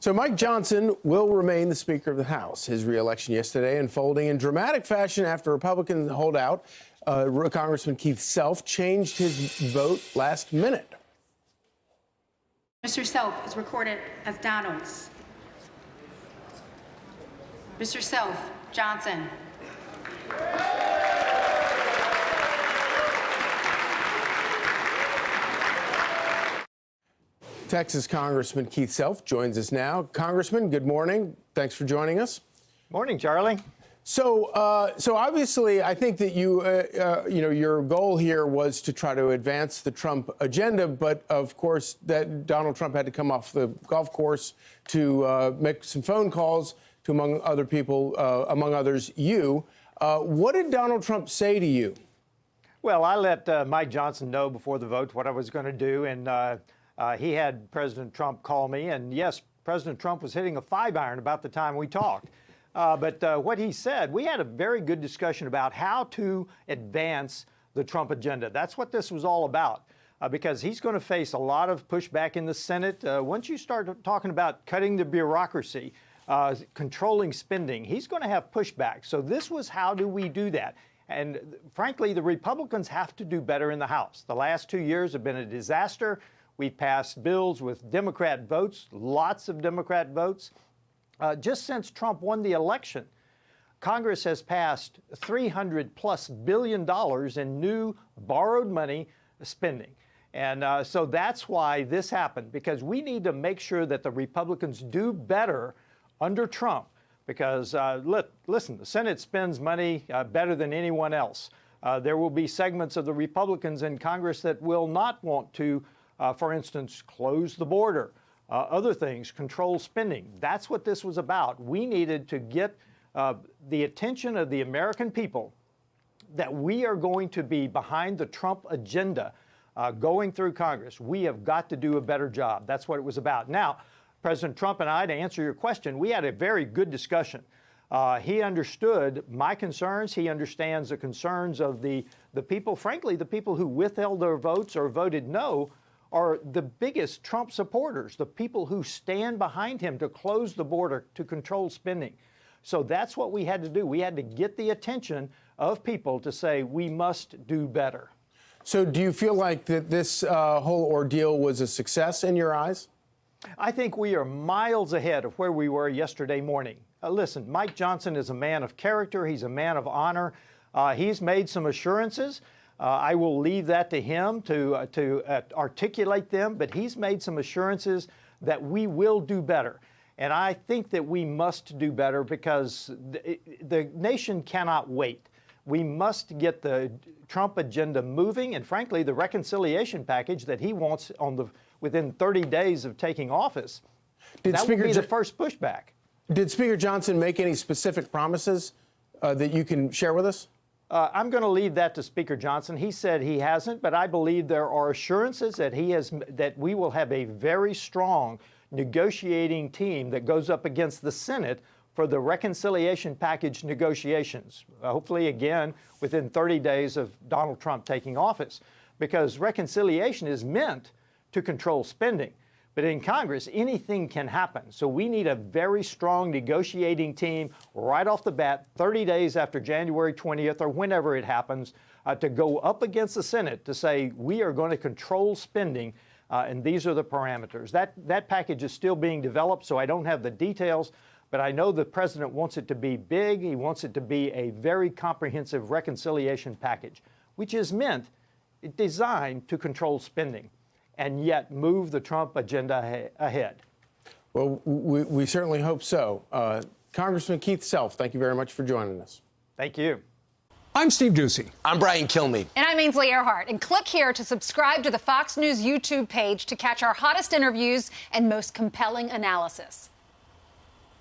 So Mike Johnson will remain the Speaker of the House. His re-election yesterday unfolding in dramatic fashion after Republican holdout Congressman Keith Self changed his vote last minute. Mr. Self is recorded as Donalds. Mr. Self, Johnson. Texas Congressman Keith Self joins us now. Congressman, good morning. Thanks for joining us. Morning, Charlie. So obviously, I think that your goal here was to try to advance the Trump agenda, but of course, that Donald Trump had to come off the golf course to make some phone calls to, among other people, among others, you. What did Donald Trump say to you? Well, I let Mike Johnson know before the vote what I was going to do, and he had President Trump call me, and yes, President Trump was hitting a 5-iron about the time we talked. But what he said, we had a very good discussion about how to advance the Trump agenda. That's what this was all about, because he's going to face a lot of pushback in the Senate. Once you start talking about cutting the bureaucracy, controlling spending, he's going to have pushback. So this was how do we do that? And frankly, the Republicans have to do better in the House. The last 2 years have been a disaster. We've passed bills with Democrat votes, lots of Democrat votes. Just since Trump won the election, Congress has passed $300+ billion in new borrowed money spending. And so that's why this happened, because we need to make sure that the Republicans do better under Trump. Because, listen, the Senate spends money better than anyone else. There will be segments of the Republicans in Congress that will not want to, for instance, close the border. Other things, control spending. That's what this was about. We needed to get the attention of the American people that we are going to be behind the Trump agenda going through Congress. We have got to do a better job. That's what it was about. Now, President Trump and I, to answer your question, we had a very good discussion. He understood my concerns. He understands the concerns of the people. Frankly, the people who withheld their votes or voted no are the biggest Trump supporters, the people who stand behind him to close the border, to control spending. So that's what we had to do. We had to get the attention of people to say we must do better. So do you feel like that this whole ordeal was a success in your eyes? I think we are miles ahead of where we were yesterday morning. Listen, Mike Johnson is a man of character. He's a man of honor. He's made some assurances. I will leave that to him to articulate them, but he's made some assurances that we will do better. And I think that we must do better because the nation cannot wait. We must get the Trump agenda moving, and frankly, the reconciliation package that he wants within 30 days of taking office, that will be the first pushback. Did Speaker Johnson make any specific promises that you can share with us? I'm going to leave that to Speaker Johnson. He said he hasn't, but I believe there are assurances that that we will have a very strong negotiating team that goes up against the Senate for the reconciliation package negotiations, hopefully, again, within 30 days of Donald Trump taking office, because reconciliation is meant to control spending. But in Congress, anything can happen. So we need a very strong negotiating team right off the bat, 30 days after January 20th or whenever it happens, to go up against the Senate to say we are going to control spending, and these are the parameters. That package is still being developed, so I don't have the details, but I know the president wants it to be big. He wants it to be a very comprehensive reconciliation package, which is designed to control spending and yet move the Trump agenda ahead. Well, we certainly hope so. Congressman Keith Self, thank you very much for joining us. Thank you. I'm Steve Ducey. I'm Brian Kilmeade. And I'm Ainsley Earhart. And click here to subscribe to the Fox News YouTube page to catch our hottest interviews and most compelling analysis.